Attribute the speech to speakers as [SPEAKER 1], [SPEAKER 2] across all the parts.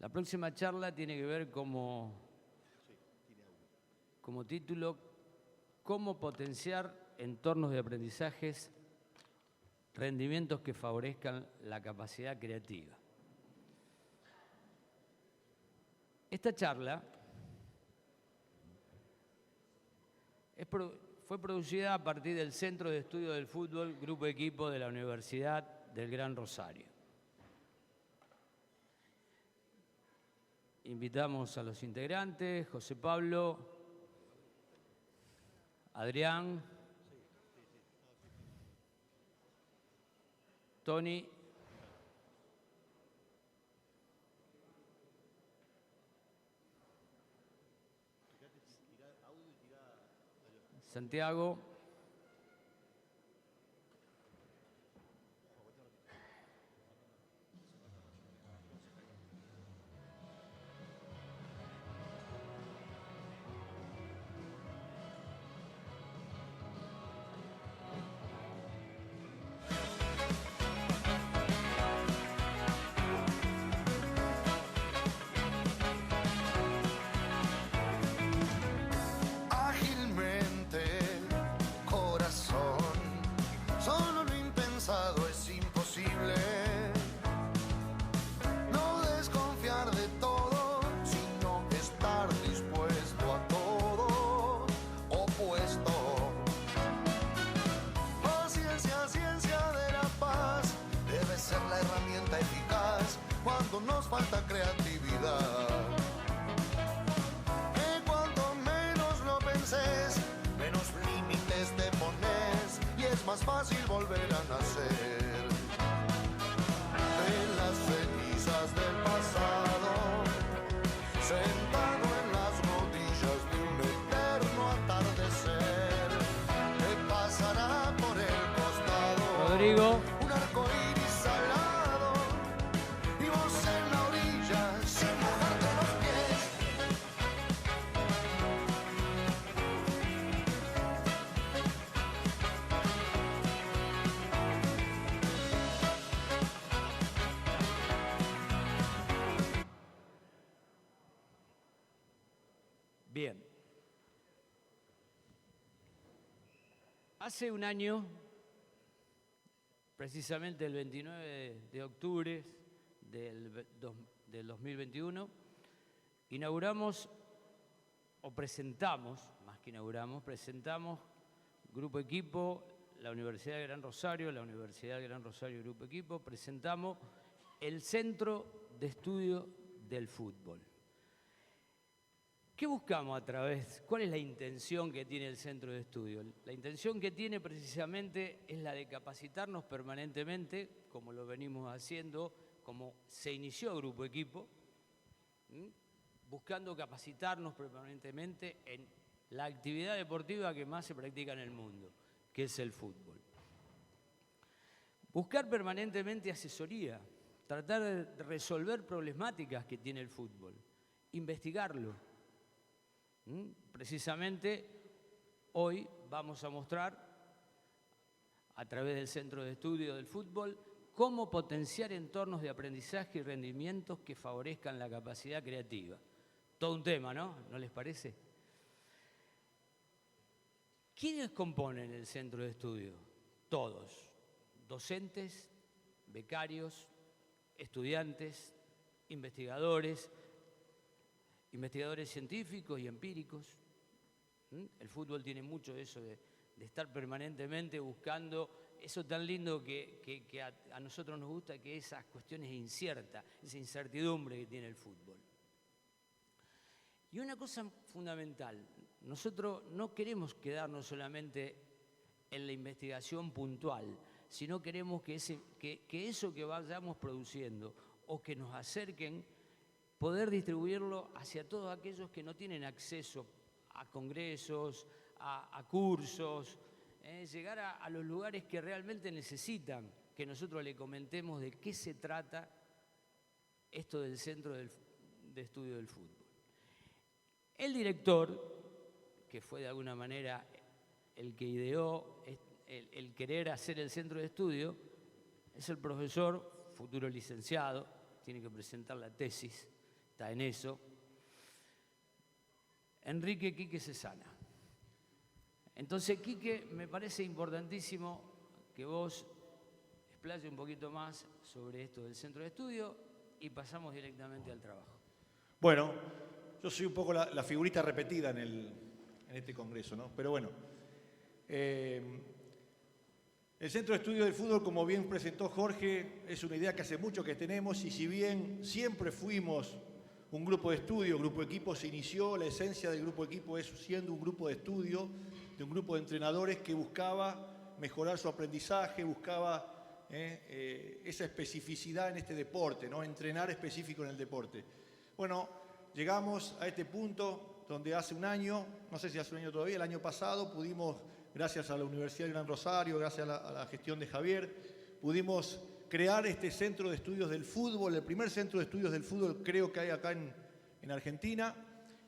[SPEAKER 1] La próxima charla tiene que ver como título "Cómo potenciar entornos de aprendizajes, rendimientos que favorezcan la capacidad creativa". Esta charla fue producida a partir del Centro de Estudio del Fútbol Grupo Equipo de la Universidad del Gran Rosario. Invitamos a los integrantes: José Pablo, Adrián, Tony, Santiago,
[SPEAKER 2] ágilmente, corazón, solo lo impensado es imposible. No desconfiar de todo, sino estar dispuesto a todo, opuesto. Paciencia, ciencia de la paz, debe ser la herramienta eficaz cuando nos falta creatividad. Menos límites te pones y es más fácil volver a nacer. De las cenizas del pasado, sentado en las rodillas de un eterno atardecer, te pasará por el costado
[SPEAKER 1] Rodrigo,
[SPEAKER 2] un arco iris salado y vos en la orilla sin mojarte los pies.
[SPEAKER 1] bien. Hace un año, precisamente el 29 de octubre del 2021, inauguramos, o presentamos, más que inauguramos, presentamos Grupo Equipo, la Universidad de Gran Rosario, la Universidad de Gran Rosario Grupo Equipo, presentamos el Centro de Estudio del Fútbol. ¿Qué buscamos a través? ¿Cuál es la intención que tiene el Centro de Estudio? La intención que tiene precisamente es la de capacitarnos permanentemente, como lo venimos haciendo, como se inició Grupo Equipo, buscando capacitarnos permanentemente en la actividad deportiva que más se practica en el mundo, que es el fútbol. Buscar permanentemente asesoría, tratar de resolver problemáticas que tiene el fútbol, investigarlo. Precisamente hoy vamos a mostrar, a través del Centro de Estudio del Fútbol, cómo potenciar entornos de aprendizaje y rendimientos que favorezcan la capacidad creativa. Todo un tema, ¿no? ¿No les parece? ¿Quiénes componen el Centro de Estudio? Todos. Docentes, becarios, estudiantes, investigadores científicos y empíricos. El fútbol tiene mucho de eso de estar permanentemente buscando eso tan lindo que a nosotros nos gusta, que esas cuestiones inciertas, esa incertidumbre que tiene el fútbol. Y una cosa fundamental, nosotros no queremos quedarnos solamente en la investigación puntual, sino queremos que eso que vayamos produciendo o que nos acerquen, poder distribuirlo hacia todos aquellos que no tienen acceso a congresos, a cursos, llegar a los lugares que realmente necesitan que nosotros le comentemos de qué se trata esto del Centro de Estudio del Fútbol. El director, que fue de alguna manera el que ideó el querer hacer el Centro de Estudio, es el profesor, futuro licenciado, tiene que presentar la tesis, está en eso. Enrique Quique Cesana. Entonces, Quique, me parece importantísimo que vos explaye un poquito más sobre esto del centro de estudio y pasamos directamente al trabajo.
[SPEAKER 3] Bueno, yo soy un poco la figurita repetida en este congreso, ¿no? Pero bueno, el centro de estudio del fútbol, como bien presentó Jorge, es una idea que hace mucho que tenemos y si bien siempre fuimos un grupo de estudio, grupo de equipo se inició, la esencia del grupo de equipo es siendo un grupo de estudio, de un grupo de entrenadores que buscaba mejorar su aprendizaje, buscaba esa especificidad en este deporte, ¿no? Entrenar específico en el deporte. Bueno, llegamos a este punto donde hace un año, no sé si hace un año todavía, el año pasado pudimos, gracias a la Universidad del Gran Rosario, gracias a la gestión de Javier, pudimos crear este centro de estudios del fútbol, el primer centro de estudios del fútbol creo que hay acá en Argentina,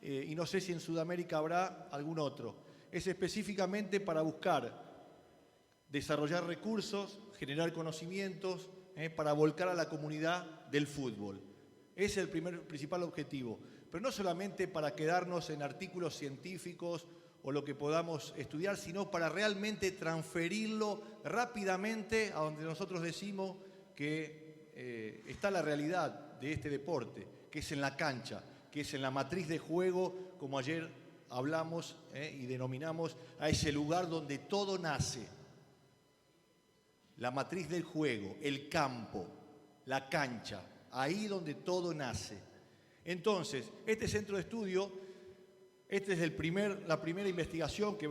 [SPEAKER 3] y no sé si en Sudamérica habrá algún otro. Es específicamente para buscar desarrollar recursos, generar conocimientos, para volcar a la comunidad del fútbol. Es el principal objetivo, pero no solamente para quedarnos en artículos científicos o lo que podamos estudiar, sino para realmente transferirlo rápidamente a donde nosotros decimos que está la realidad de este deporte, que es en la cancha, que es en la matriz de juego, como ayer hablamos y denominamos a ese lugar donde todo nace. La matriz del juego, el campo, la cancha, ahí donde todo nace. Entonces, este centro de estudio, esta es la primera investigación que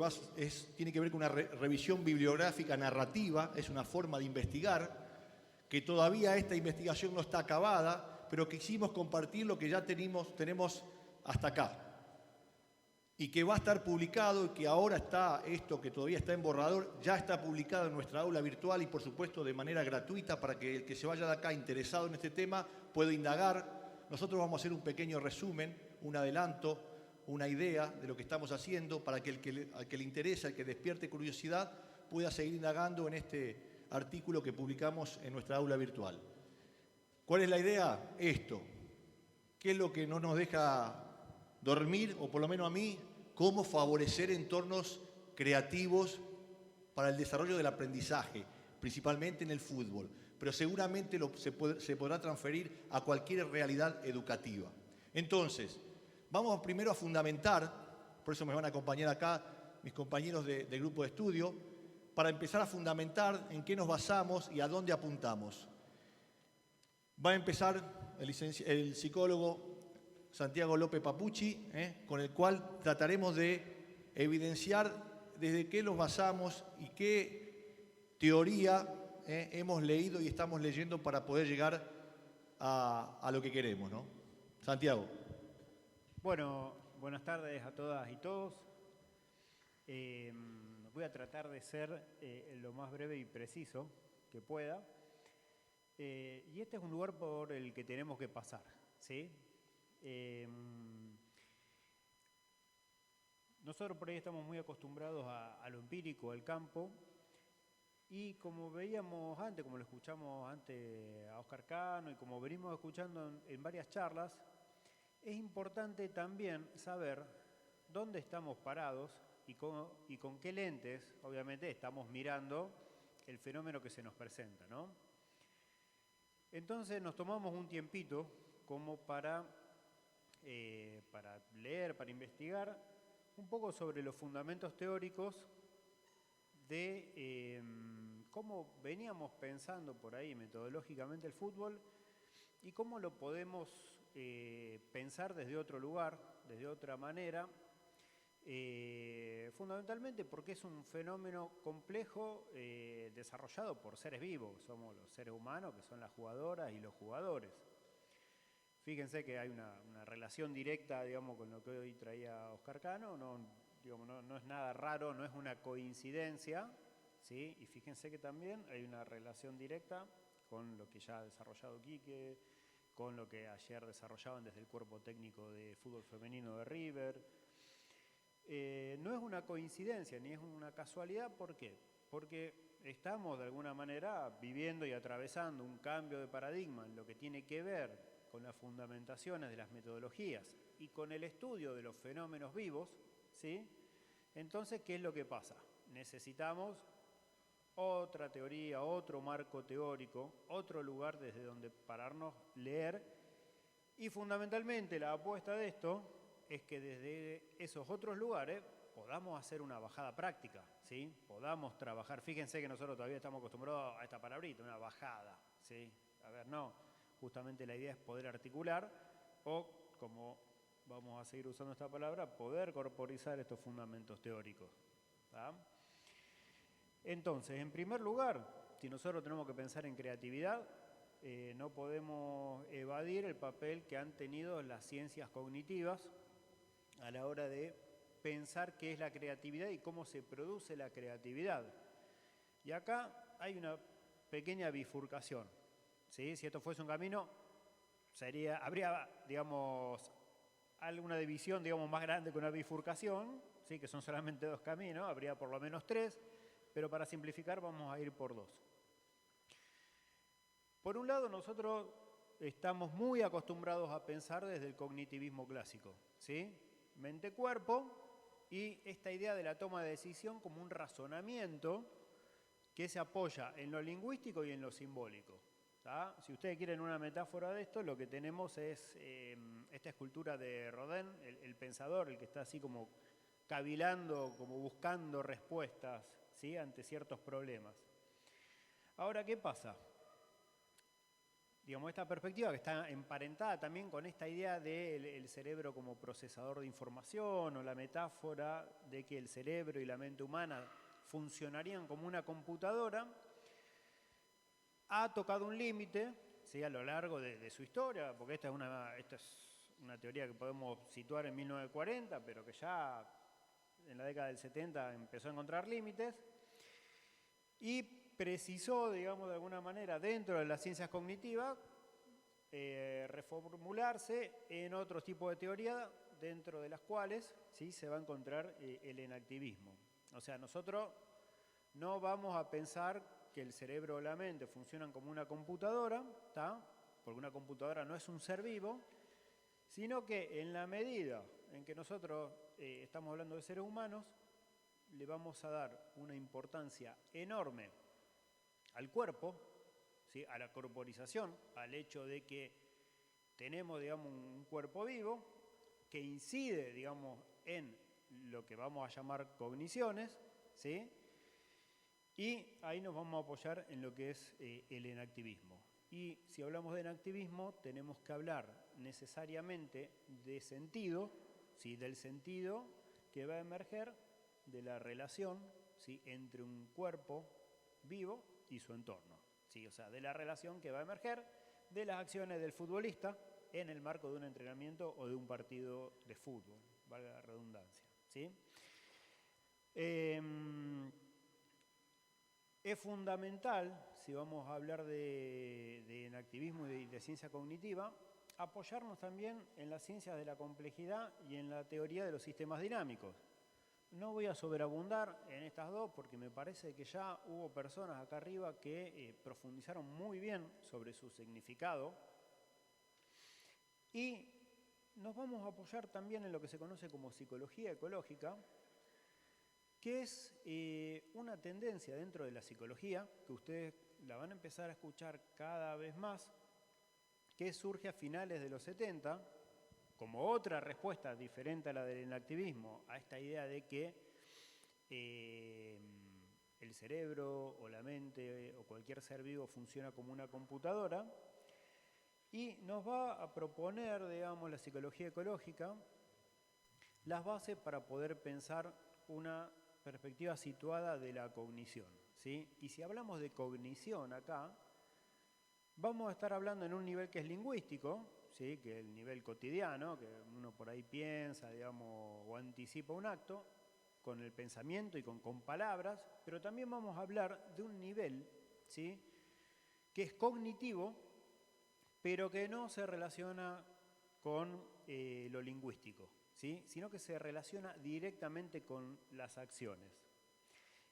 [SPEAKER 3] tiene que ver con una revisión bibliográfica narrativa, es una forma de investigar, que todavía esta investigación no está acabada, pero quisimos compartir lo que ya tenemos hasta acá. Y que va a estar publicado y que ahora está, esto que todavía está en borrador, ya está publicado en nuestra aula virtual y por supuesto de manera gratuita para que el que se vaya de acá interesado en este tema pueda indagar. Nosotros vamos a hacer un pequeño resumen, un adelanto, una idea de lo que estamos haciendo para que al que le interesa, al que despierte curiosidad, pueda seguir indagando en este artículo que publicamos en nuestra aula virtual. ¿Cuál es la idea? Esto. ¿Qué es lo que no nos deja dormir, o por lo menos a mí, cómo favorecer entornos creativos para el desarrollo del aprendizaje, principalmente en el fútbol, pero seguramente se podrá transferir a cualquier realidad educativa. Entonces, vamos primero a fundamentar, por eso me van a acompañar acá mis compañeros del grupo de estudio, para empezar a fundamentar en qué nos basamos y a dónde apuntamos. Va a empezar el psicólogo Santiago López Papucci, con el cual trataremos de evidenciar desde qué nos basamos y qué teoría hemos leído y estamos leyendo para poder llegar a lo que queremos, ¿no? Santiago.
[SPEAKER 4] Bueno, buenas tardes a todas y todos. Voy a tratar de ser lo más breve y preciso que pueda. Y este es un lugar por el que tenemos que pasar, ¿sí? Nosotros por ahí estamos muy acostumbrados a lo empírico, al campo, y como veíamos antes, como lo escuchamos antes a Oscar Cano y como venimos escuchando en varias charlas, es importante también saber dónde estamos parados y con qué lentes, obviamente, estamos mirando el fenómeno que se nos presenta, ¿no? Entonces nos tomamos un tiempito como para leer, para investigar un poco sobre los fundamentos teóricos de cómo veníamos pensando por ahí metodológicamente el fútbol y cómo lo podemos pensar desde otro lugar, desde otra manera, fundamentalmente porque es un fenómeno complejo desarrollado por seres vivos, somos los seres humanos que son las jugadoras y los jugadores. Fíjense que hay una relación directa, digamos, con lo que hoy traía Oscar Cano, no es nada raro, no es una coincidencia, ¿sí? Y fíjense que también hay una relación directa con lo que ya ha desarrollado Quique, con lo que ayer desarrollaban desde el cuerpo técnico de fútbol femenino de River. No es una coincidencia ni es una casualidad, ¿por qué? Porque estamos de alguna manera viviendo y atravesando un cambio de paradigma en lo que tiene que ver con las fundamentaciones de las metodologías y con el estudio de los fenómenos vivos, ¿sí? Entonces, ¿qué es lo que pasa? Necesitamos otra teoría, otro marco teórico, otro lugar desde donde pararnos, leer, y fundamentalmente la apuesta de esto es que desde esos otros lugares podamos hacer una bajada práctica, ¿sí? Podamos trabajar. Fíjense que nosotros todavía estamos acostumbrados a esta palabrita, una bajada, ¿sí? A ver, no, justamente la idea es poder articular o, como vamos a seguir usando esta palabra, poder corporizar estos fundamentos teóricos, ¿tá? Entonces, en primer lugar, si nosotros tenemos que pensar en creatividad, no podemos evadir el papel que han tenido las ciencias cognitivas a la hora de pensar qué es la creatividad y cómo se produce la creatividad. Y acá hay una pequeña bifurcación, ¿sí? Si esto fuese un camino, habría, digamos, alguna división, digamos, más grande que una bifurcación, ¿sí? Que son solamente 2 caminos, habría por lo menos 3, pero para simplificar vamos a ir por 2. Por un lado, nosotros estamos muy acostumbrados a pensar desde el cognitivismo clásico, ¿sí? Mente-cuerpo, y esta idea de la toma de decisión como un razonamiento que se apoya en lo lingüístico y en lo simbólico, ¿tá? Si ustedes quieren una metáfora de esto, lo que tenemos es esta escultura de Rodin, el pensador, el que está así como cavilando, como buscando respuestas, ¿sí? Ante ciertos problemas. Ahora, ¿qué pasa? Digamos, esta perspectiva que está emparentada también con esta idea del cerebro como procesador de información, o la metáfora de que el cerebro y la mente humana funcionarían como una computadora, ha tocado un límite, ¿sí? A lo largo de su historia, porque esta es una teoría que podemos situar en 1940, pero que ya en la década del 70 empezó a encontrar límites, y precisó, digamos, de alguna manera, dentro de las ciencias cognitivas, reformularse en otros tipos de teoría, dentro de las cuales, ¿sí? Se va a encontrar el enactivismo. O sea, nosotros no vamos a pensar que el cerebro o la mente funcionan como una computadora, ¿tá? Porque una computadora no es un ser vivo, sino que en la medida en que nosotros estamos hablando de seres humanos, le vamos a dar una importancia enorme al cuerpo, ¿sí? A la corporización, al hecho de que tenemos, digamos, un cuerpo vivo que incide, digamos, en lo que vamos a llamar cogniciones, ¿sí? Y ahí nos vamos a apoyar en lo que es el enactivismo. Y si hablamos de enactivismo, tenemos que hablar necesariamente de sentido, ¿sí? Del sentido que va a emerger de la relación, ¿sí? Entre un cuerpo vivo y su entorno, ¿sí? O sea, de la relación que va a emerger de las acciones del futbolista en el marco de un entrenamiento o de un partido de fútbol, valga la redundancia, ¿sí? Es fundamental, si vamos a hablar de enactivismo y de ciencia cognitiva, apoyarnos también en las ciencias de la complejidad y en la teoría de los sistemas dinámicos. No voy a sobreabundar en estas dos porque me parece que ya hubo personas acá arriba que profundizaron muy bien sobre su significado, y nos vamos a apoyar también en lo que se conoce como psicología ecológica, que es una tendencia dentro de la psicología, que ustedes la van a empezar a escuchar cada vez más, que surge a finales de los 70, como otra respuesta diferente a la del enactivismo, a esta idea de que el cerebro o la mente o cualquier ser vivo funciona como una computadora, y nos va a proponer, digamos, la psicología ecológica, las bases para poder pensar una perspectiva situada de la cognición, ¿sí? Y si hablamos de cognición acá, vamos a estar hablando en un nivel que es lingüístico, ¿sí? Que es el nivel cotidiano, que uno por ahí piensa, digamos, o anticipa un acto con el pensamiento y con palabras, pero también vamos a hablar de un nivel, ¿sí? Que es cognitivo, pero que no se relaciona con lo lingüístico, ¿sí? Sino que se relaciona directamente con las acciones.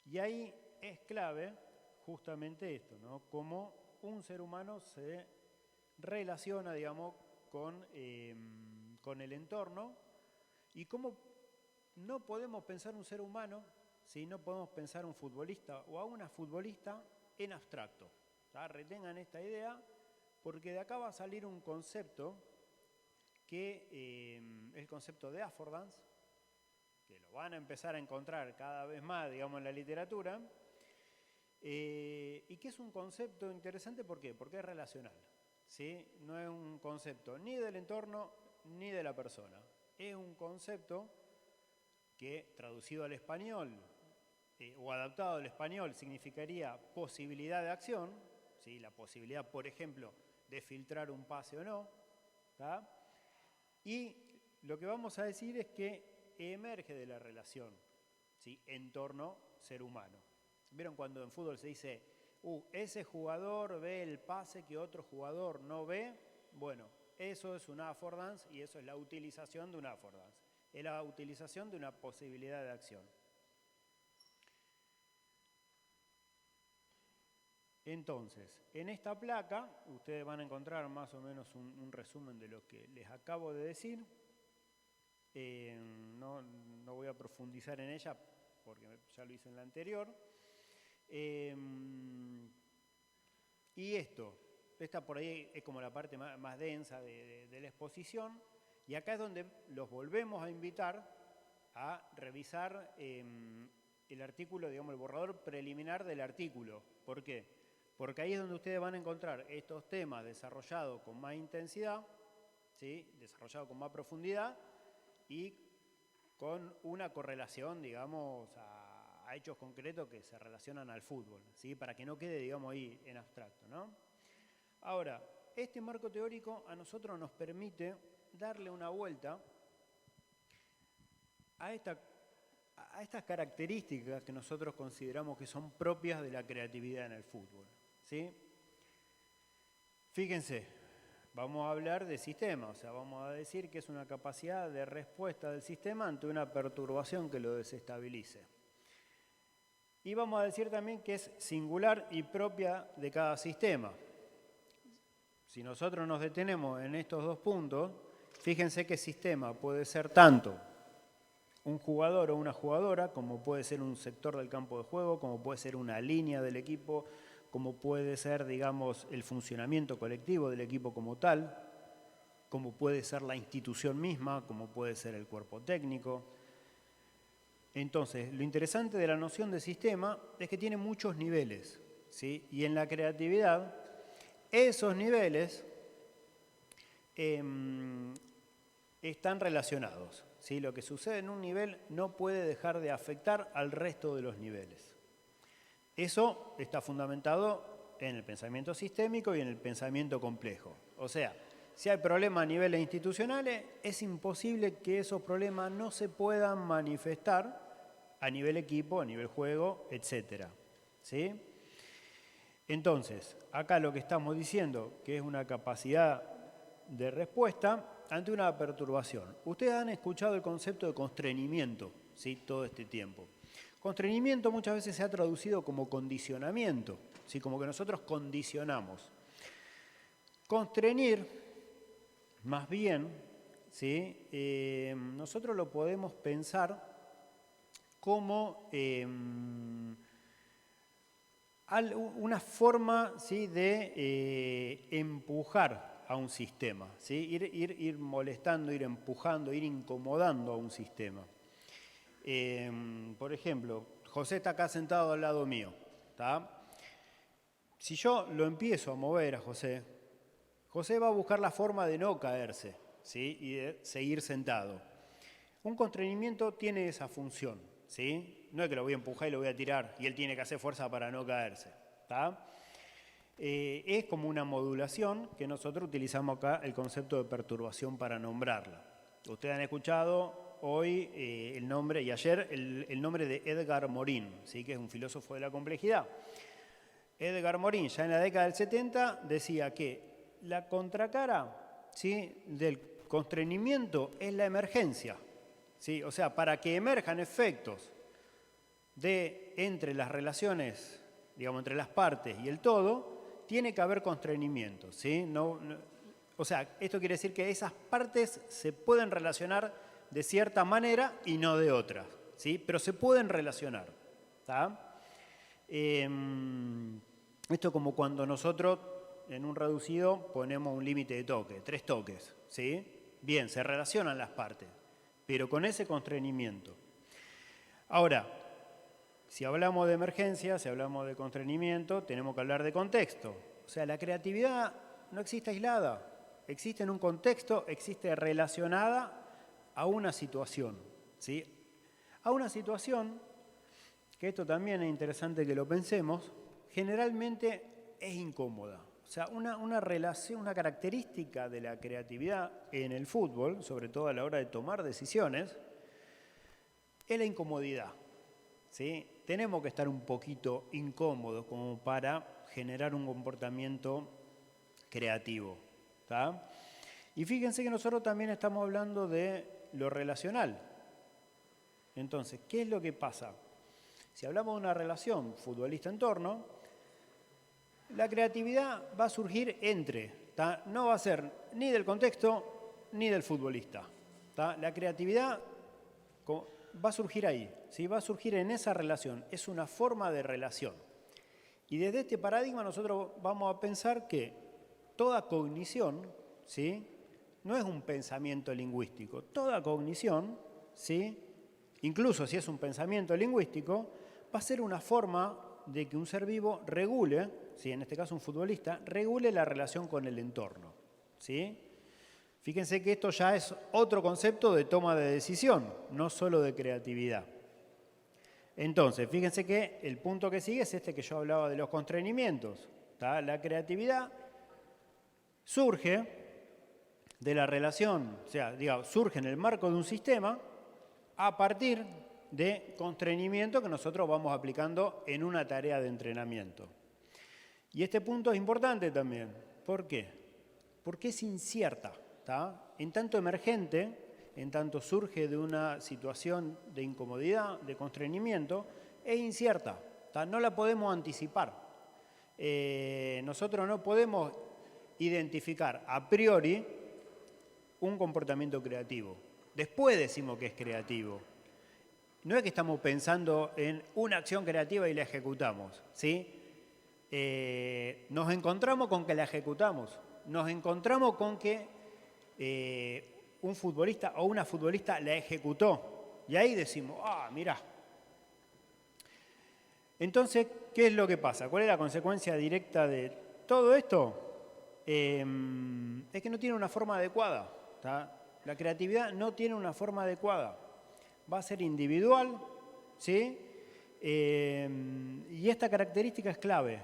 [SPEAKER 4] Y ahí es clave justamente esto, ¿no? Cómo un ser humano se relaciona, digamos, con el entorno y cómo no podemos pensar un ser humano, si no podemos pensar un futbolista o a una futbolista en abstracto. Retengan esta idea, porque de acá va a salir un concepto que es el concepto de affordance, que lo van a empezar a encontrar cada vez más, digamos, en la literatura, y que es un concepto interesante, ¿por qué? Porque es relacional, ¿sí? No es un concepto ni del entorno ni de la persona. Es un concepto que, traducido al español o adaptado al español, significaría posibilidad de acción, ¿sí? La posibilidad, por ejemplo, de filtrar un pase o no, ¿tá? Y lo que vamos a decir es que emerge de la relación, ¿sí? Entorno-ser humano. ¿Vieron cuando en fútbol se dice, ese jugador ve el pase que otro jugador no ve? Bueno, eso es un affordance y eso es la utilización de un affordance. Es la utilización de una posibilidad de acción. Entonces, en esta placa ustedes van a encontrar más o menos un resumen de lo que les acabo de decir. No voy a profundizar en ella porque ya lo hice en la anterior. Y esta por ahí es como la parte más densa de la exposición, y acá es donde los volvemos a invitar a revisar el artículo, digamos, el borrador preliminar del artículo. ¿Por qué? Porque ahí es donde ustedes van a encontrar estos temas desarrollados con más intensidad, ¿sí? Desarrollados con más profundidad y con una correlación, digamos, a hechos concretos que se relacionan al fútbol, ¿sí? Para que no quede, digamos, ahí en abstracto, ¿no? Ahora, este marco teórico a nosotros nos permite darle una vuelta a estas características que nosotros consideramos que son propias de la creatividad en el fútbol, ¿sí? Fíjense, vamos a hablar de sistema, o sea, vamos a decir que es una capacidad de respuesta del sistema ante una perturbación que lo desestabilice. Y vamos a decir también que es singular y propia de cada sistema. Si nosotros nos detenemos en estos dos puntos, fíjense que sistema puede ser tanto un jugador o una jugadora, como puede ser un sector del campo de juego, como puede ser una línea del equipo, como puede ser, digamos, el funcionamiento colectivo del equipo como tal, como puede ser la institución misma, como puede ser el cuerpo técnico. Entonces, lo interesante de la noción de sistema es que tiene muchos niveles, ¿sí? Y en la creatividad, esos niveles están relacionados, ¿sí? Lo que sucede en un nivel no puede dejar de afectar al resto de los niveles. Eso está fundamentado en el pensamiento sistémico y en el pensamiento complejo. O sea, si hay problemas a niveles institucionales, es imposible que esos problemas no se puedan manifestar a nivel equipo, a nivel juego, etc. ¿Sí? Entonces, acá lo que estamos diciendo, que es una capacidad de respuesta ante una perturbación. Ustedes han escuchado el concepto de constreñimiento, ¿sí? Todo este tiempo. Constreñimiento muchas veces se ha traducido como condicionamiento, ¿sí? Como que nosotros condicionamos. Constreñir, más bien, ¿sí? Nosotros lo podemos pensar como una forma, ¿sí? De empujar a un sistema, ¿sí? Ir molestando, ir empujando, ir incomodando a un sistema. Por ejemplo, José está acá sentado al lado mío, ¿tá? Si yo lo empiezo a mover a José, José va a buscar la forma de no caerse, ¿sí? Y de seguir sentado. Un constreñimiento tiene esa función, ¿sí? No es que lo voy a empujar y lo voy a tirar y él tiene que hacer fuerza para no caerse, ¿tá? Es como una modulación que nosotros utilizamos acá el concepto de perturbación para nombrarla. Ustedes han escuchado hoy el nombre, y ayer el nombre de Edgar Morin, ¿sí? Que es un filósofo de la complejidad. Edgar Morin, ya en la década del 70, decía que la contracara, ¿sí? Del constreñimiento es la emergencia, ¿sí? O sea, para que emerjan efectos entre las relaciones, digamos, entre las partes y el todo, tiene que haber constreñimiento, ¿sí? O sea, esto quiere decir que esas partes se pueden relacionar de cierta manera y no de otra, ¿sí? Pero se pueden relacionar, ¿tá? Esto como cuando nosotros en un reducido ponemos un límite de toque, 3 toques, ¿sí? Bien, se relacionan las partes, pero con ese constreñimiento. Ahora, si hablamos de emergencia, si hablamos de constreñimiento, tenemos que hablar de contexto. O sea, la creatividad no existe aislada, existe en un contexto, existe relacionada a una situación, ¿sí? A una situación, que esto también es interesante que lo pensemos, generalmente es incómoda. O sea, una relación, una característica de la creatividad en el fútbol, sobre todo a la hora de tomar decisiones, es la incomodidad, ¿sí? Tenemos que estar un poquito incómodos como para generar un comportamiento creativo, ¿tá? Y fíjense que nosotros también estamos hablando de lo relacional. Entonces, ¿qué es lo que pasa? Si hablamos de una relación futbolista-entorno, la creatividad va a surgir entre, ¿tá? No va a ser ni del contexto ni del futbolista, ¿tá? La creatividad va a surgir ahí, ¿sí? Va a surgir en esa relación, es una forma de relación. Y desde este paradigma nosotros vamos a pensar que toda cognición, ¿sí? No es un pensamiento lingüístico, toda cognición, ¿sí? Incluso si es un pensamiento lingüístico, va a ser una forma de que un ser vivo regule, ¿sí? En este caso un futbolista, regule la relación con el entorno, ¿sí? Fíjense que esto ya es otro concepto de toma de decisión, no solo de creatividad. Entonces, fíjense que el punto que sigue es este que yo hablaba de los constreñimientos, ¿tá? La creatividad surge de la relación, o sea, digamos, surge en el marco de un sistema a partir de constreñimiento que nosotros vamos aplicando en una tarea de entrenamiento. Y este punto es importante también. ¿Por qué? Porque es incierta, ¿tá? En tanto emergente, en tanto surge de una situación de incomodidad, de constreñimiento, es incierta, ¿tá? No la podemos anticipar. Nosotros no podemos identificar a priori un comportamiento creativo. Después decimos que es creativo. No es que estamos pensando en una acción creativa y la ejecutamos, ¿sí? Nos encontramos con que la ejecutamos, nos encontramos con que un futbolista o una futbolista la ejecutó. Y ahí decimos, mirá. Entonces, ¿qué es lo que pasa? ¿Cuál es la consecuencia directa de todo esto? Es que no tiene una forma adecuada, ¿tá? La creatividad no tiene una forma adecuada. Va a ser individual, ¿sí? Y esta característica es clave.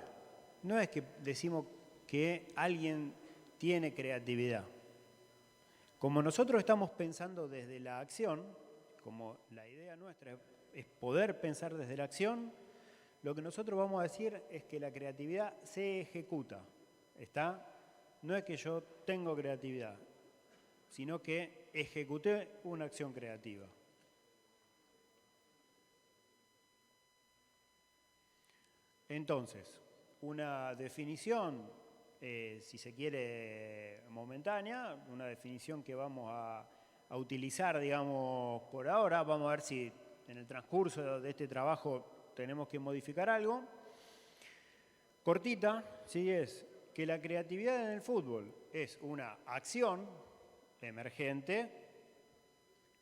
[SPEAKER 4] No es que decimos que alguien tiene creatividad. Como nosotros estamos pensando desde la acción, como la idea nuestra es poder pensar desde la acción, lo que nosotros vamos a decir es que la creatividad se ejecuta, ¿está? No es que yo tengo creatividad, sino que ejecuté una acción creativa. Entonces, una definición, si se quiere, momentánea, una definición que vamos a utilizar, digamos, por ahora. Vamos a ver si en el transcurso de este trabajo tenemos que modificar algo. Cortita, ¿sí? Es que la creatividad en el fútbol es una acción emergente,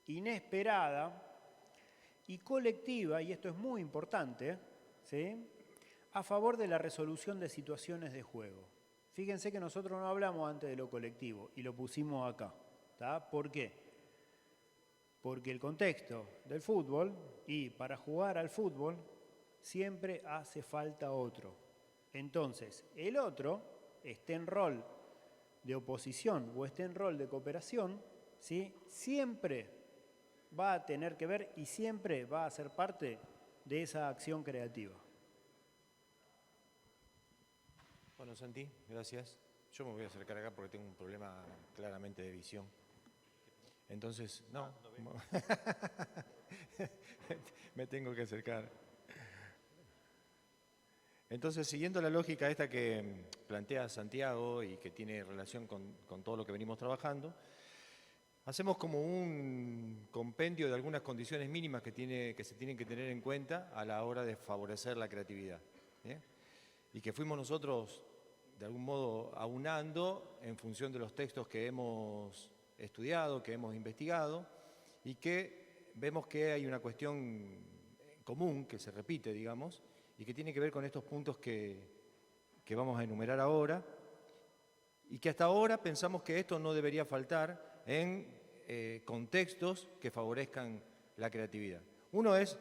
[SPEAKER 4] inesperada y colectiva, y esto es muy importante, ¿sí? A favor de la resolución de situaciones de juego. Fíjense que nosotros no hablamos antes de lo colectivo y lo pusimos acá, ¿tá? ¿Por qué? Porque el contexto del fútbol, y para jugar al fútbol siempre hace falta otro. Entonces, el otro, esté en rol de oposición o esté en rol de cooperación, ¿sí? Siempre va a tener que ver y siempre va a ser parte de esa acción creativa.
[SPEAKER 3] Bueno, Santi, gracias. Yo me voy a acercar acá porque tengo un problema claramente de visión. Entonces, no. Me tengo que acercar.
[SPEAKER 5] Entonces, siguiendo la lógica esta que plantea Santiago y que tiene relación con todo lo que venimos trabajando, hacemos como un compendio de algunas condiciones mínimas que se tienen que tener en cuenta a la hora de favorecer la creatividad, ¿eh? Y que fuimos nosotros, de algún modo, aunando en función de los textos que hemos estudiado, que hemos investigado, y que vemos que hay una cuestión común, que se repite, digamos, y que tiene que ver con estos puntos que vamos a enumerar ahora, y que hasta ahora pensamos que esto no debería faltar en contextos que favorezcan la creatividad. Uno es,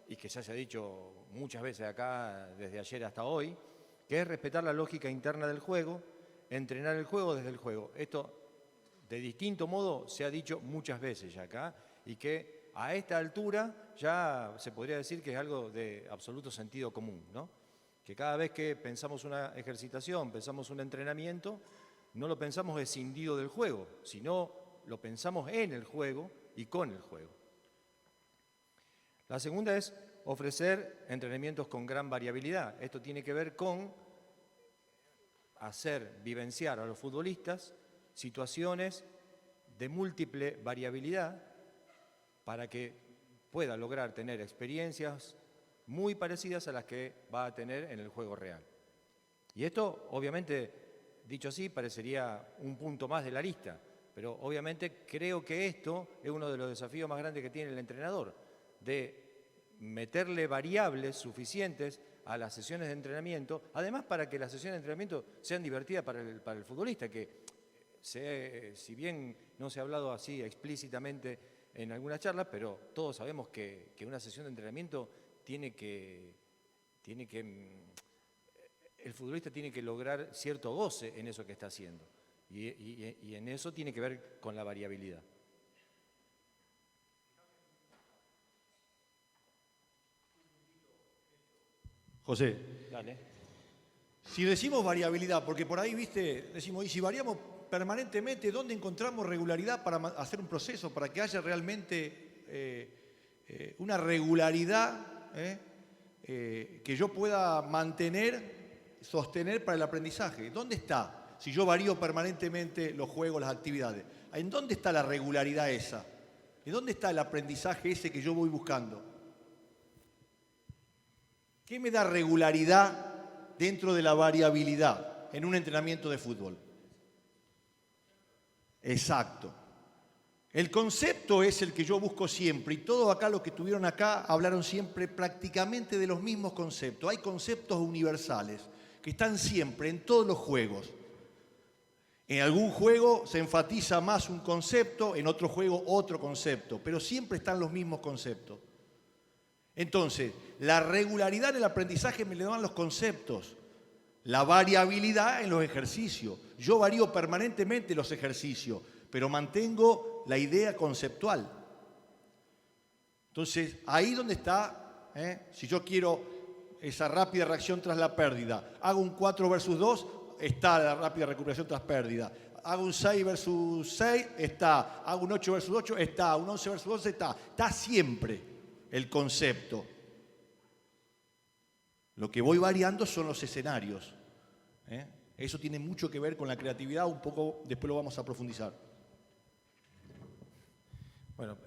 [SPEAKER 5] y que ya se ha dicho muchas veces acá desde ayer hasta hoy, que es respetar la lógica interna del juego, entrenar el juego desde el juego. Esto, de distinto modo, se ha dicho muchas veces ya acá, y que a esta altura ya se podría decir que es algo de absoluto sentido común, ¿no? Que cada vez que pensamos una ejercitación, pensamos un entrenamiento, no lo pensamos escindido del juego, sino lo pensamos en el juego y con el juego. La segunda es ofrecer entrenamientos con gran variabilidad. Esto tiene que ver con hacer vivenciar a los futbolistas situaciones de múltiple variabilidad para que pueda lograr tener experiencias muy parecidas a las que va a tener en el juego real. Y esto, obviamente, dicho así, parecería un punto más de la lista, pero obviamente creo que esto es uno de los desafíos más grandes que tiene el entrenador, de meterle variables suficientes a las sesiones de entrenamiento, además para que las sesiones de entrenamiento sean divertidas para el futbolista, que si bien no se ha hablado así explícitamente en algunas charlas, pero todos sabemos que una sesión de entrenamiento el futbolista tiene que lograr cierto goce en eso que está haciendo, y en eso tiene que ver con la variabilidad.
[SPEAKER 3] José,
[SPEAKER 5] Dale.
[SPEAKER 3] si decimos variabilidad, porque por ahí, viste, decimos, y si variamos permanentemente, ¿dónde encontramos regularidad para hacer un proceso, para que haya realmente una regularidad que yo pueda mantener, sostener para el aprendizaje? ¿Dónde está? Si yo varío permanentemente los juegos, las actividades, ¿en dónde está la regularidad esa? ¿En dónde está el aprendizaje ese que yo voy buscando? ¿Qué me da regularidad dentro de la variabilidad en un entrenamiento de fútbol? Exacto. El concepto es el que yo busco siempre, y todos acá los que estuvieron acá hablaron siempre prácticamente de los mismos conceptos. Hay conceptos universales que están siempre en todos los juegos. En algún juego se enfatiza más un concepto, en otro juego otro concepto, pero siempre están los mismos conceptos. Entonces, la regularidad en el aprendizaje me le dan los conceptos, la variabilidad en los ejercicios. Yo varío permanentemente los ejercicios, pero mantengo la idea conceptual. Entonces, ahí donde está, si yo quiero esa rápida reacción tras la pérdida, hago un 4 versus 2, está la rápida recuperación tras pérdida. Hago un 6 versus 6, está. Hago un 8 versus 8, está. Un 11 versus 11, está. Está siempre el concepto. Lo que voy variando son los escenarios. Eso tiene mucho que ver con la creatividad, un poco después lo vamos a profundizar.
[SPEAKER 5] Bueno,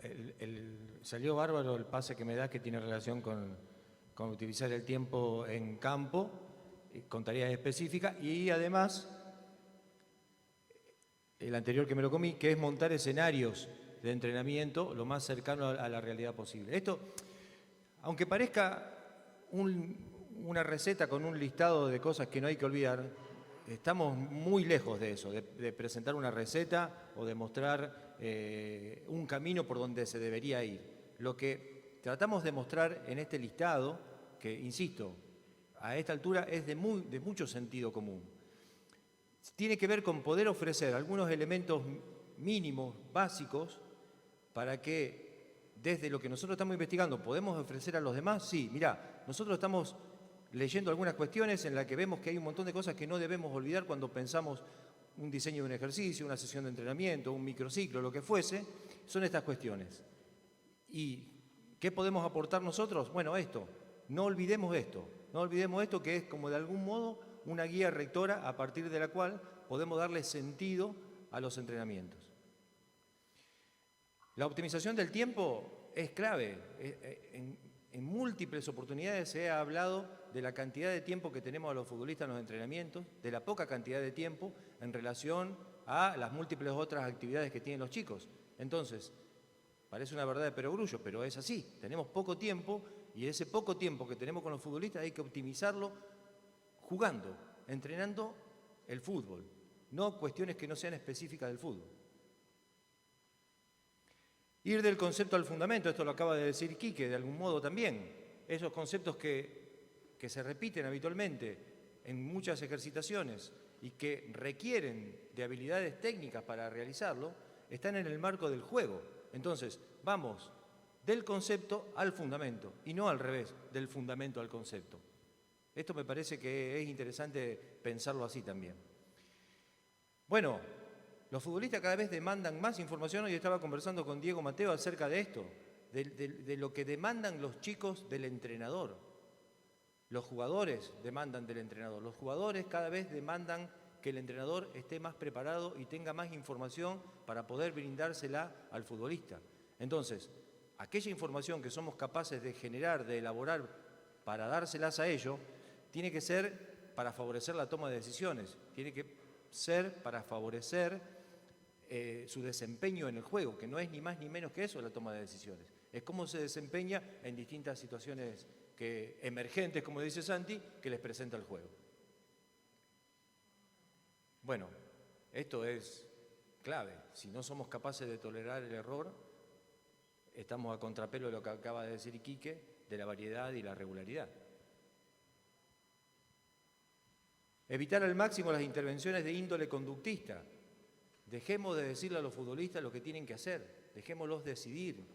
[SPEAKER 5] salió bárbaro el pase que me da, que tiene relación con utilizar el tiempo en campo, con tareas específicas, y además, el anterior que me lo comí, que es montar escenarios de entrenamiento lo más cercano a la realidad posible. Esto, aunque parezca una receta con un listado de cosas que no hay que olvidar, estamos muy lejos de eso, de presentar una receta o de mostrar un camino por donde se debería ir. Lo que tratamos de mostrar en este listado, que insisto, a esta altura es de mucho sentido común, tiene que ver con poder ofrecer algunos elementos mínimos, básicos, para que desde lo que nosotros estamos investigando podemos ofrecer a los demás. Sí, mirá, nosotros estamos leyendo algunas cuestiones en las que vemos que hay un montón de cosas que no debemos olvidar cuando pensamos un diseño de un ejercicio, una sesión de entrenamiento, un microciclo, lo que fuese, son estas cuestiones. ¿Y qué podemos aportar nosotros? Bueno, esto, no olvidemos esto. No olvidemos esto, que es como de algún modo una guía rectora a partir de la cual podemos darle sentido a los entrenamientos. La optimización del tiempo es clave. En múltiples oportunidades se ha hablado de la cantidad de tiempo que tenemos a los futbolistas en los entrenamientos, de la poca cantidad de tiempo en relación a las múltiples otras actividades que tienen los chicos. Entonces, parece una verdad de perogrullo, pero es así. Tenemos poco tiempo y ese poco tiempo que tenemos con los futbolistas hay que optimizarlo jugando, entrenando el fútbol, no cuestiones que no sean específicas del fútbol. Ir del concepto al fundamento, esto lo acaba de decir Quique, de algún modo también. Esos conceptos que se repiten habitualmente en muchas ejercitaciones y que requieren de habilidades técnicas para realizarlo, están en el marco del juego. Entonces, vamos del concepto al fundamento y no al revés, del fundamento al concepto. Esto me parece que es interesante pensarlo así también. Bueno, los futbolistas cada vez demandan más información. Hoy estaba conversando con Diego Mateo acerca de esto, de lo que demandan los chicos del entrenador. Los jugadores demandan del entrenador. Los jugadores cada vez demandan que el entrenador esté más preparado y tenga más información para poder brindársela al futbolista. Entonces, aquella información que somos capaces de generar, de elaborar para dárselas a ellos, tiene que ser para favorecer la toma de decisiones, tiene que ser para favorecer su desempeño en el juego, que no es ni más ni menos que eso la toma de decisiones. Es cómo se desempeña en distintas situaciones emergentes, como dice Santi, que les presenta el juego. Bueno, esto es clave. Si no somos capaces de tolerar el error, estamos a contrapelo de lo que acaba de decir Quique, de la variedad y la regularidad. Evitar al máximo las intervenciones de índole conductista. Dejemos de decirle a los futbolistas lo que tienen que hacer, dejémoslos decidir.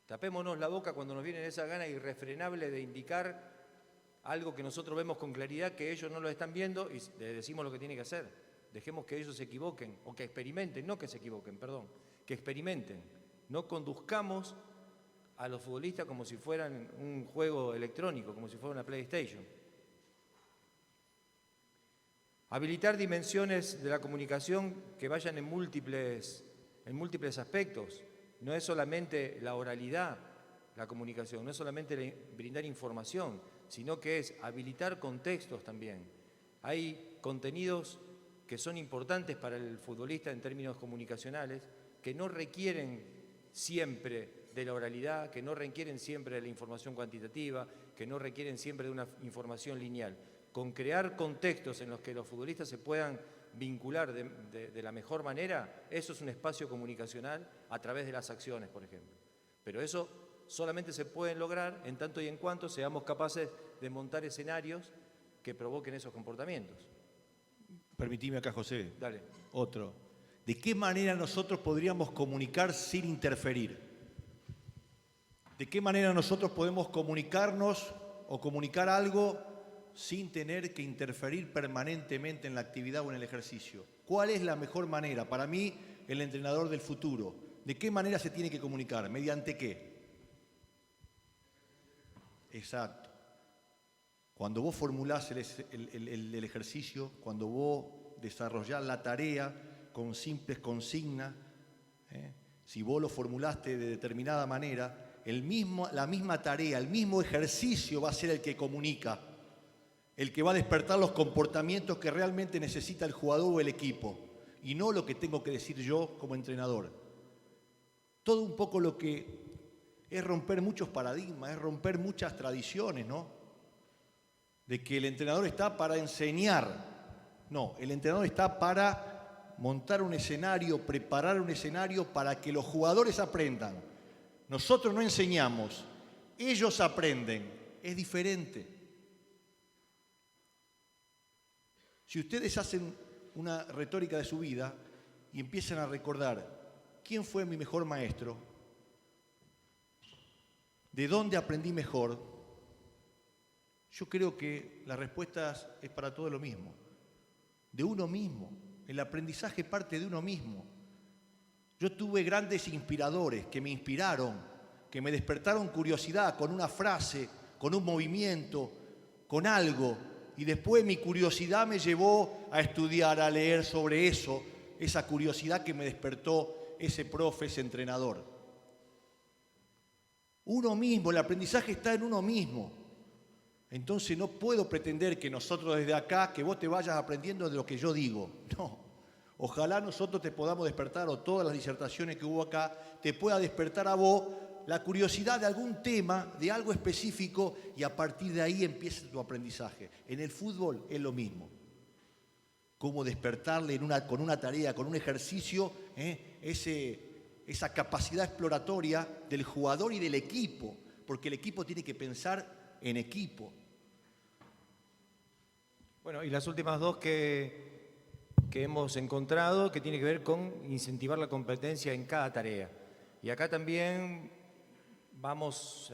[SPEAKER 5] Tapémonos la boca cuando nos vienen esa gana irrefrenable de indicar algo que nosotros vemos con claridad que ellos no lo están viendo y les decimos lo que tienen que hacer. Dejemos que ellos se equivoquen o que experimenten, no que se equivoquen, perdón, que experimenten. No conduzcamos a los futbolistas como si fueran un juego electrónico, como si fuera una PlayStation. Habilitar dimensiones de la comunicación que vayan en múltiples aspectos. No es solamente la oralidad, la comunicación, no es solamente brindar información, sino que es habilitar contextos también. Hay contenidos que son importantes para el futbolista en términos comunicacionales, que no requieren siempre de la oralidad, que no requieren siempre de la información cuantitativa, que no requieren siempre de una información lineal. Con crear contextos en los que los futbolistas se puedan vincular de la mejor manera, eso es un espacio comunicacional a través de las acciones, por ejemplo. Pero eso solamente se puede lograr en tanto y en cuanto seamos capaces de montar escenarios que provoquen esos comportamientos.
[SPEAKER 3] Permitime acá, José.
[SPEAKER 5] Dale.
[SPEAKER 3] Otro. ¿De qué manera nosotros podríamos comunicar sin interferir? ¿De qué manera nosotros podemos comunicarnos o comunicar algo sin tener que interferir permanentemente en la actividad o en el ejercicio? ¿Cuál es la mejor manera? Para mí, el entrenador del futuro. ¿De qué manera se tiene que comunicar? ¿Mediante qué? Exacto. Cuando vos formulás el ejercicio, cuando vos desarrollás la tarea con simples consignas, si vos lo formulaste de determinada manera, la misma tarea, el mismo ejercicio va a ser el que comunica, el que va a despertar los comportamientos que realmente necesita el jugador o el equipo, y no lo que tengo que decir yo como entrenador. Todo un poco lo que es romper muchos paradigmas, es romper muchas tradiciones, ¿no? De que el entrenador está para enseñar. No, el entrenador está para montar un escenario, preparar un escenario para que los jugadores aprendan. Nosotros no enseñamos, ellos aprenden. Es diferente. Si ustedes hacen una retórica de su vida y empiezan a recordar quién fue mi mejor maestro, de dónde aprendí mejor, yo creo que la respuesta es para todo lo mismo. De uno mismo. El aprendizaje parte de uno mismo. Yo tuve grandes inspiradores que me inspiraron, que me despertaron curiosidad con una frase, con un movimiento, con algo, y después mi curiosidad me llevó a estudiar, a leer sobre eso, esa curiosidad que me despertó ese profe, ese entrenador. Uno mismo, el aprendizaje está en uno mismo. Entonces no puedo pretender que nosotros desde acá, que vos te vayas aprendiendo de lo que yo digo. No. Ojalá nosotros te podamos despertar, o todas las disertaciones que hubo acá, te pueda despertar a vos la curiosidad de algún tema, de algo específico, y a partir de ahí empieza tu aprendizaje. En el fútbol es lo mismo. Cómo despertarle con una tarea, con un ejercicio, esa capacidad exploratoria del jugador y del equipo, porque el equipo tiene que pensar en equipo.
[SPEAKER 5] Bueno, y las últimas dos que hemos encontrado, que tiene que ver con incentivar la competencia en cada tarea. Y acá también vamos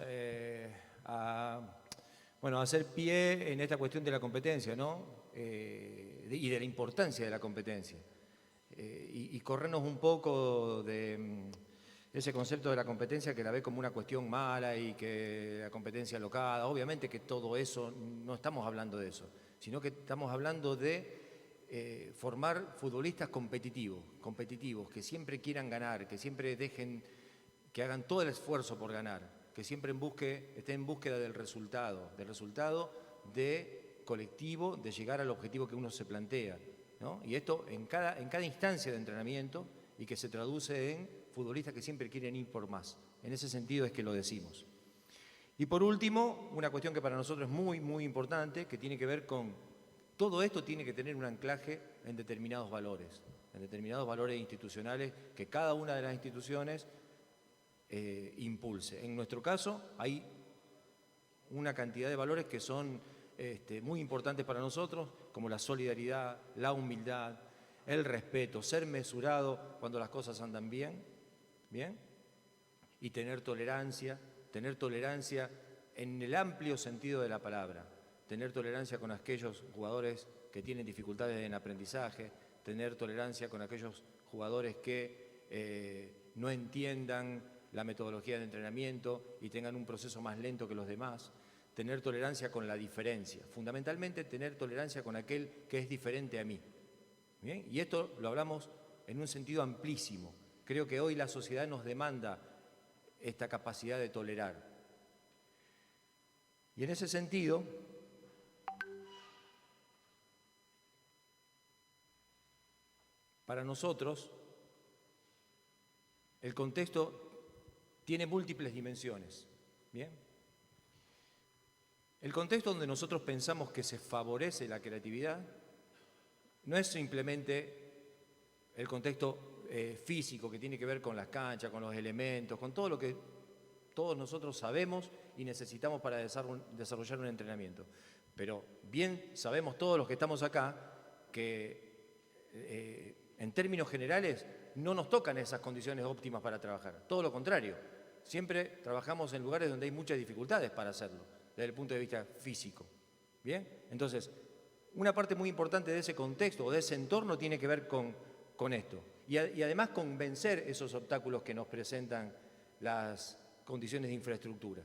[SPEAKER 5] a hacer pie en esta cuestión de la competencia, ¿no? Y de la importancia de la competencia. Y corrernos un poco de ese concepto de la competencia, que la ve como una cuestión mala y que la competencia alocada. Obviamente que todo eso, no estamos hablando de eso, sino que estamos hablando de formar futbolistas competitivos, que siempre quieran ganar, que siempre que hagan todo el esfuerzo por ganar, que siempre estén en búsqueda del resultado colectivo, de llegar al objetivo que uno se plantea, ¿no? Y esto en cada instancia de entrenamiento, y que se traduce en futbolistas que siempre quieren ir por más. En ese sentido es que lo decimos. Y por último, una cuestión que para nosotros es muy, muy importante, que tiene que ver con todo esto, tiene que tener un anclaje en determinados valores institucionales que cada una de las instituciones impulse. En nuestro caso hay una cantidad de valores que son muy importantes para nosotros, como la solidaridad, la humildad, el respeto, ser mesurado cuando las cosas andan bien, y tener tolerancia en el amplio sentido de la palabra, tener tolerancia con aquellos jugadores que tienen dificultades en aprendizaje, tener tolerancia con aquellos jugadores que no entiendan la metodología de entrenamiento y tengan un proceso más lento que los demás, tener tolerancia con la diferencia, fundamentalmente tener tolerancia con aquel que es diferente a mí. ¿Bien? Y esto lo hablamos en un sentido amplísimo. Creo que hoy la sociedad nos demanda esta capacidad de tolerar. Y en ese sentido, para nosotros, el contexto tiene múltiples dimensiones. ¿Bien? El contexto donde nosotros pensamos que se favorece la creatividad no es simplemente el contexto físico que tiene que ver con las canchas, con los elementos, con todo lo que todos nosotros sabemos y necesitamos para desarrollar un entrenamiento. Pero bien sabemos todos los que estamos acá que en términos generales no nos tocan esas condiciones óptimas para trabajar. Todo lo contrario, siempre trabajamos en lugares donde hay muchas dificultades para hacerlo, desde el punto de vista físico. ¿Bien? Entonces, una parte muy importante de ese contexto o de ese entorno tiene que ver con esto. Y además con vencer esos obstáculos que nos presentan las condiciones de infraestructura.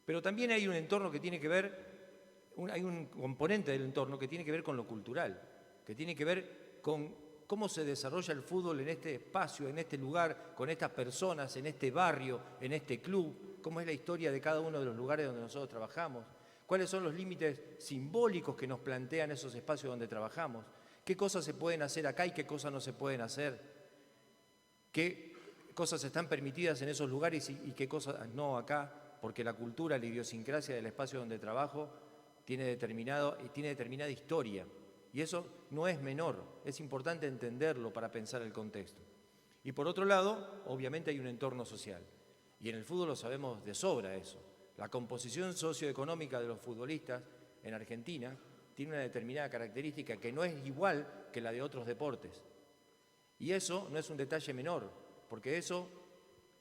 [SPEAKER 5] Pero también hay un entorno que tiene que ver, hay un componente del entorno que tiene que ver con lo cultural, que tiene que ver con cómo se desarrolla el fútbol en este espacio, en este lugar, con estas personas, en este barrio, en este club, cómo es la historia de cada uno de los lugares donde nosotros trabajamos, cuáles son los límites simbólicos que nos plantean esos espacios donde trabajamos, qué cosas se pueden hacer acá y qué cosas no se pueden hacer, qué cosas están permitidas en esos lugares y qué cosas no acá, porque la cultura, la idiosincrasia del espacio donde trabajo tiene determinada historia. Y eso no es menor, es importante entenderlo para pensar el contexto. Y por otro lado, obviamente hay un entorno social. Y en el fútbol lo sabemos de sobra eso. La composición socioeconómica de los futbolistas en Argentina tiene una determinada característica que no es igual que la de otros deportes. Y eso no es un detalle menor, porque eso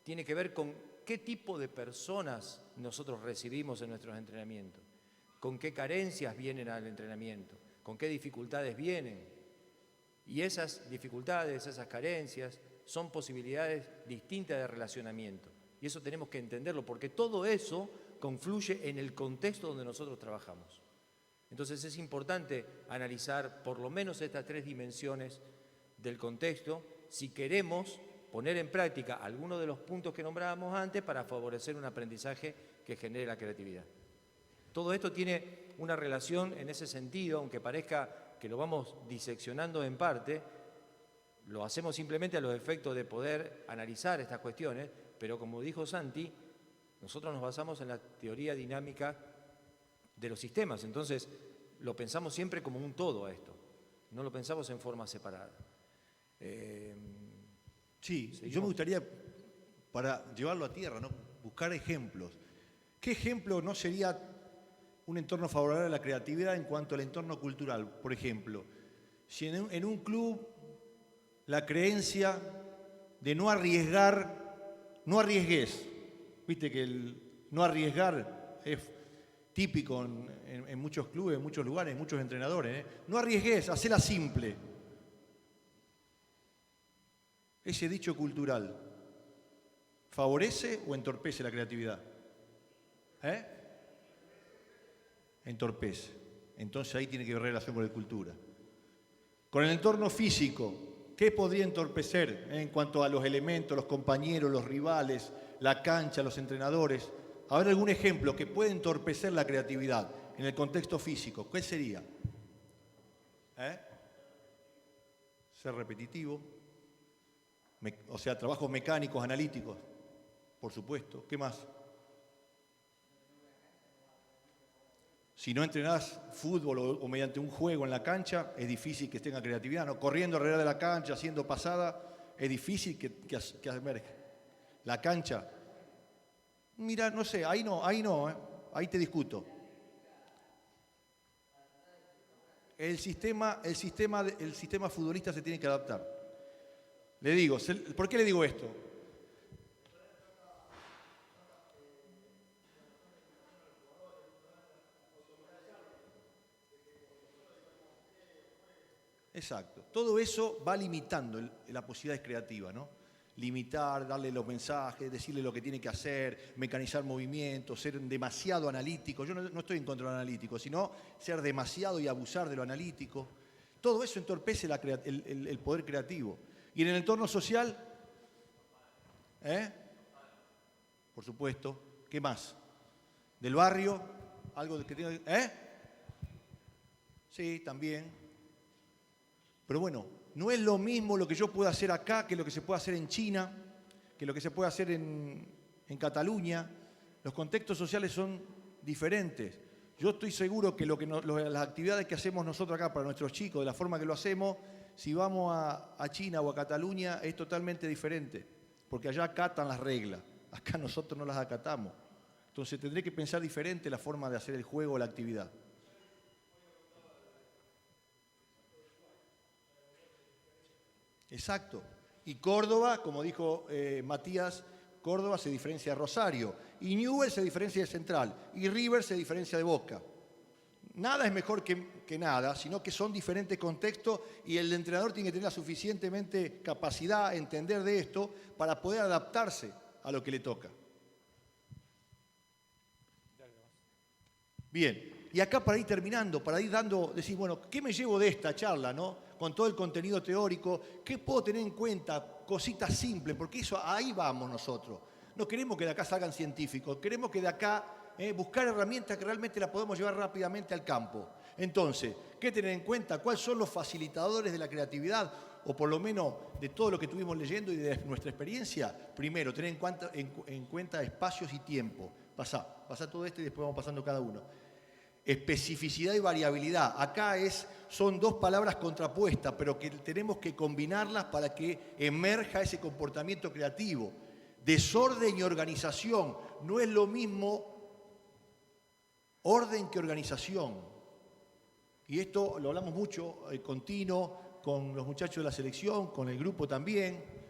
[SPEAKER 5] tiene que ver con qué tipo de personas nosotros recibimos en nuestros entrenamientos, con qué carencias vienen al entrenamiento, con qué dificultades vienen. Y esas dificultades, esas carencias, son posibilidades distintas de relacionamiento. Y eso tenemos que entenderlo, porque todo eso confluye en el contexto donde nosotros trabajamos. Entonces es importante analizar por lo menos estas 3 dimensiones del contexto si queremos poner en práctica algunos de los puntos que nombrábamos antes para favorecer un aprendizaje que genere la creatividad. Todo esto tiene una relación en ese sentido, aunque parezca que lo vamos diseccionando en parte, lo hacemos simplemente a los efectos de poder analizar estas cuestiones, pero como dijo Santi, nosotros nos basamos en la teoría dinámica de los sistemas, entonces lo pensamos siempre como un todo a esto, no lo pensamos en forma separada.
[SPEAKER 3] Sí,
[SPEAKER 5] ¿seguimos?
[SPEAKER 3] yo me gustaría, para llevarlo a tierra, ¿no? Buscar ejemplos. ¿Qué ejemplo no sería un entorno favorable a la creatividad en cuanto al entorno cultural? Por ejemplo, si en un club la creencia de no arriesgar, no arriesgues, viste que el no arriesgar es típico en muchos clubes, en muchos lugares, en muchos entrenadores, ¿eh? No arriesgues, hacela simple. Ese dicho cultural, ¿favorece o entorpece la creatividad? Entorpece. Entonces ahí tiene que haber relación con la cultura. Con el entorno físico, ¿qué podría entorpecer en cuanto a los elementos, los compañeros, los rivales, la cancha, los entrenadores? A ver algún ejemplo que puede entorpecer la creatividad en el contexto físico. ¿Qué sería? Ser repetitivo. O sea, trabajos mecánicos, analíticos, por supuesto. ¿Qué más? Si no entrenás fútbol o mediante un juego en la cancha, es difícil que tenga creatividad, ¿no? Corriendo alrededor de la cancha, haciendo pasada, es difícil que emerja. La cancha, mira, no sé, ahí no, ahí te discuto. El sistema futbolista se tiene que adaptar. Le digo, ¿por qué le digo esto? Exacto. Todo eso va limitando la posibilidad creativa, ¿no? Limitar, darle los mensajes, decirle lo que tiene que hacer, mecanizar movimientos, ser demasiado analítico. Yo no estoy en contra de lo analítico, sino ser demasiado y abusar de lo analítico. Todo eso entorpece el poder creativo. Y en el entorno social, por supuesto, ¿qué más? ¿Del barrio? ¿Algo que tenga? Sí, también. Pero bueno, no es lo mismo lo que yo pueda hacer acá que lo que se puede hacer en China, que lo que se puede hacer en Cataluña. Los contextos sociales son diferentes. Yo estoy seguro que las actividades que hacemos nosotros acá para nuestros chicos, de la forma que lo hacemos, si vamos a China o a Cataluña, es totalmente diferente, porque allá acatan las reglas, acá nosotros no las acatamos. Entonces tendré que pensar diferente la forma de hacer el juego o la actividad. Exacto. Y Córdoba, como dijo Matías, Córdoba se diferencia de Rosario, y Newell's se diferencia de Central, y River se diferencia de Boca. Nada es mejor que nada, sino que son diferentes contextos y el entrenador tiene que tener la suficientemente capacidad, entender de esto, para poder adaptarse a lo que le toca. Bien, y acá para ir terminando, para ir decir, bueno, ¿qué me llevo de esta charla, no? Con todo el contenido teórico, ¿qué puedo tener en cuenta? Cositas simples, porque ahí vamos nosotros. No queremos que de acá salgan científicos, queremos que de acá buscar herramientas que realmente las podemos llevar rápidamente al campo. Entonces, ¿qué tener en cuenta? ¿Cuáles son los facilitadores de la creatividad? O por lo menos de todo lo que estuvimos leyendo y de nuestra experiencia. Primero, tener en cuenta espacios y tiempo. Pasá todo esto y después vamos pasando cada uno. Especificidad y variabilidad. Acá son dos palabras contrapuestas, pero que tenemos que combinarlas para que emerja ese comportamiento creativo. Desorden y organización. No es lo mismo orden que organización. Y esto lo hablamos mucho con Tino, con los muchachos de la selección, con el grupo también.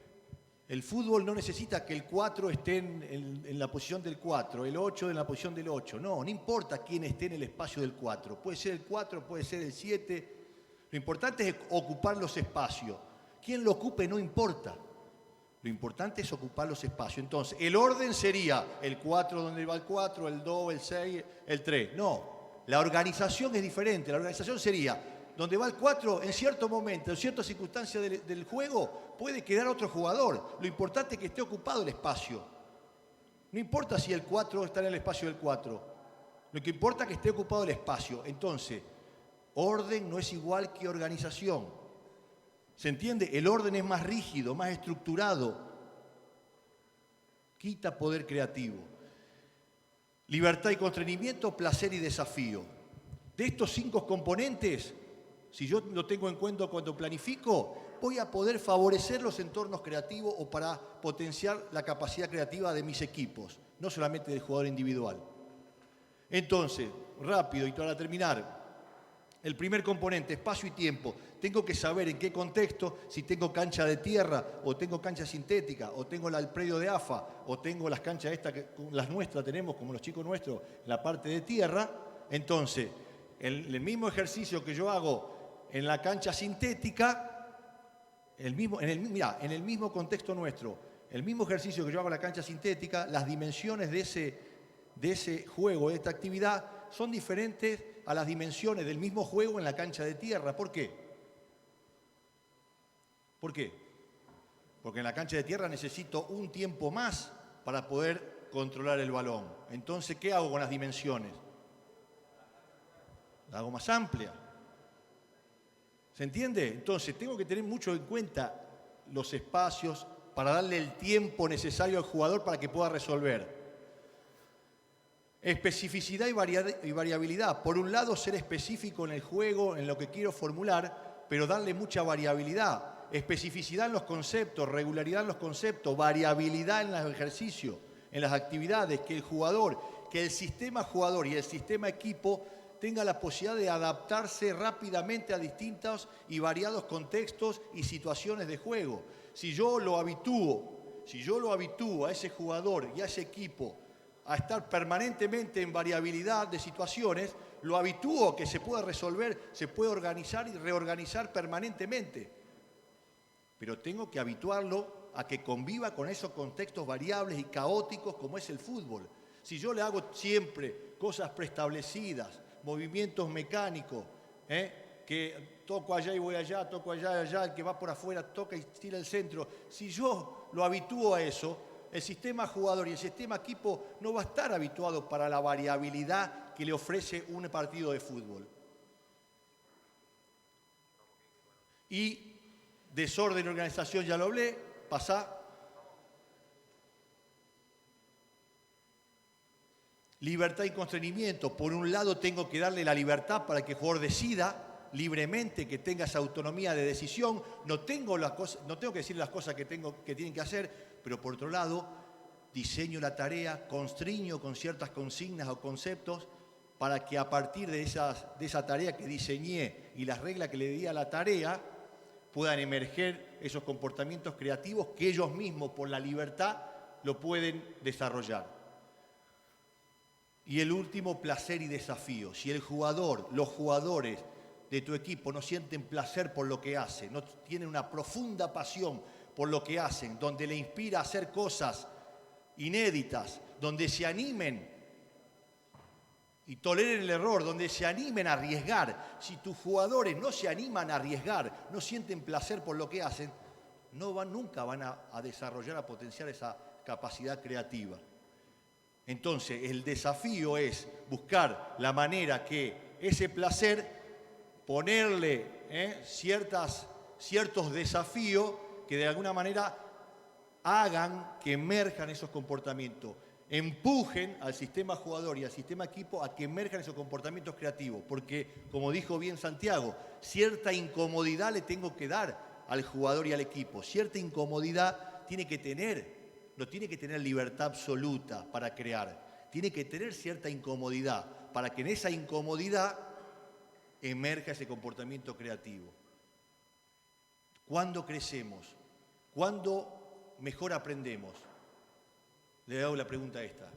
[SPEAKER 3] El fútbol no necesita que el 4 esté en la posición del 4, el 8 en la posición del 8. No importa quién esté en el espacio del 4. Puede ser el 4, puede ser el 7. Lo importante es ocupar los espacios. Quién lo ocupe no importa. Lo importante es ocupar los espacios. Entonces, el orden sería el 4 donde va el 4, el 2, el 6, el 3. No, La organización es diferente. La organización sería, donde va el 4, en cierto momento, en ciertas circunstancias del juego, puede quedar otro jugador. Lo importante es que esté ocupado el espacio. No importa si el 4 está en el espacio del 4. Lo que importa es que esté ocupado el espacio. Entonces, orden no es igual que organización. ¿Se entiende? El orden es más rígido, más estructurado. Quita poder creativo. Libertad y constreñimiento, placer y desafío. De estos 5 componentes, si yo lo tengo en cuenta cuando planifico, voy a poder favorecer los entornos creativos o para potenciar la capacidad creativa de mis equipos, no solamente del jugador individual. Entonces, rápido y para terminar, el primer componente, espacio y tiempo. Tengo que saber en qué contexto, si tengo cancha de tierra, o tengo cancha sintética, o tengo el predio de AFA, o tengo las canchas estas, que las nuestras tenemos, como los chicos nuestros, la parte de tierra. Entonces, el mismo ejercicio que yo hago en la cancha sintética, en el mismo contexto nuestro, el mismo ejercicio que yo hago en la cancha sintética, las dimensiones de ese juego, de esta actividad, son diferentes a las dimensiones del mismo juego en la cancha de tierra. ¿Por qué? ¿Por qué? Porque en la cancha de tierra necesito un tiempo más para poder controlar el balón. Entonces, ¿qué hago con las dimensiones? La hago más amplia. ¿Se entiende? Entonces, tengo que tener mucho en cuenta los espacios para darle el tiempo necesario al jugador para que pueda resolver. Especificidad y variabilidad. Por un lado, ser específico en el juego, en lo que quiero formular, pero darle mucha variabilidad. Especificidad en los conceptos, regularidad en los conceptos, variabilidad en los ejercicios, en las actividades, que el sistema jugador y el sistema equipo tenga la posibilidad de adaptarse rápidamente a distintos y variados contextos y situaciones de juego. Si yo lo habitúo a ese jugador y a ese equipo a estar permanentemente en variabilidad de situaciones, lo habitúo a que se pueda resolver, se puede organizar y reorganizar permanentemente. Pero tengo que habituarlo a que conviva con esos contextos variables y caóticos como es el fútbol. Si yo le hago siempre cosas preestablecidas, movimientos mecánicos, que toco allá y voy allá, toco allá y allá, el que va por afuera toca y tira el centro. Si yo lo habitúo a eso, el sistema jugador y el sistema equipo no va a estar habituado para la variabilidad que le ofrece un partido de fútbol. Y desorden y organización, ya lo hablé, pasá. Libertad y constreñimiento. Por un lado tengo que darle la libertad para que el jugador decida libremente, que tenga esa autonomía de decisión. No tengo que decir las cosas que tienen que hacer, pero por otro lado diseño la tarea, constriño con ciertas consignas o conceptos para que a partir de esa tarea que diseñé y las reglas que le di a la tarea puedan emerger esos comportamientos creativos que ellos mismos por la libertad lo pueden desarrollar. Y el último, placer y desafío. Si los jugadores de tu equipo no sienten placer por lo que hacen, no tienen una profunda pasión por lo que hacen, donde le inspira a hacer cosas inéditas, donde se animen y toleren el error, donde se animen a arriesgar. Si tus jugadores no se animan a arriesgar, no sienten placer por lo que hacen, nunca van a desarrollar, a potenciar esa capacidad creativa. Entonces, el desafío es buscar la manera que ese placer, ponerle ciertos desafíos que de alguna manera hagan que emerjan esos comportamientos, empujen al sistema jugador y al sistema equipo a que emerjan esos comportamientos creativos, porque, como dijo bien Santiago, cierta incomodidad le tengo que dar al jugador y al equipo, cierta incomodidad tiene que tener. No tiene que tener libertad absoluta para crear, tiene que tener cierta incomodidad para que en esa incomodidad emerja ese comportamiento creativo. ¿Cuándo crecemos? ¿Cuándo mejor aprendemos? Le hago la pregunta esta.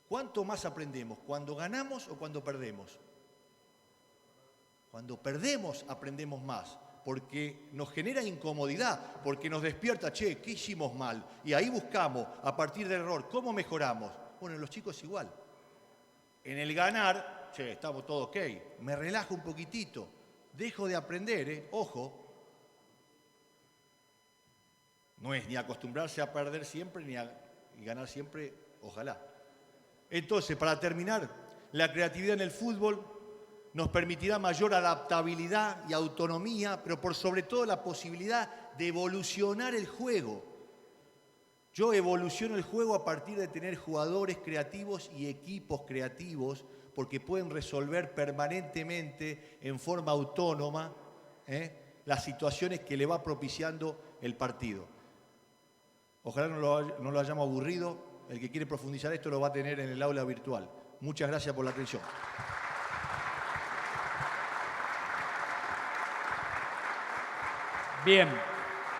[SPEAKER 3] ¿Cuánto más aprendemos? ¿Cuando ganamos o cuando perdemos? Cuando perdemos aprendemos más, porque nos genera incomodidad, porque nos despierta, ¿qué hicimos mal? Y ahí buscamos, a partir del error, ¿cómo mejoramos? Bueno, en los chicos igual. En el ganar, che, estamos todos ok. Me relajo un poquitito. Dejo de aprender, ojo. No es ni acostumbrarse a perder siempre ni a ganar siempre, ojalá. Entonces, para terminar, la creatividad en el fútbol nos permitirá mayor adaptabilidad y autonomía, pero por sobre todo la posibilidad de evolucionar el juego. Yo evoluciono el juego a partir de tener jugadores creativos y equipos creativos, porque pueden resolver permanentemente, en forma autónoma, las situaciones que le va propiciando el partido. Ojalá no lo hayamos aburrido. El que quiere profundizar esto lo va a tener en el aula virtual. Muchas gracias por la atención.
[SPEAKER 6] Bien.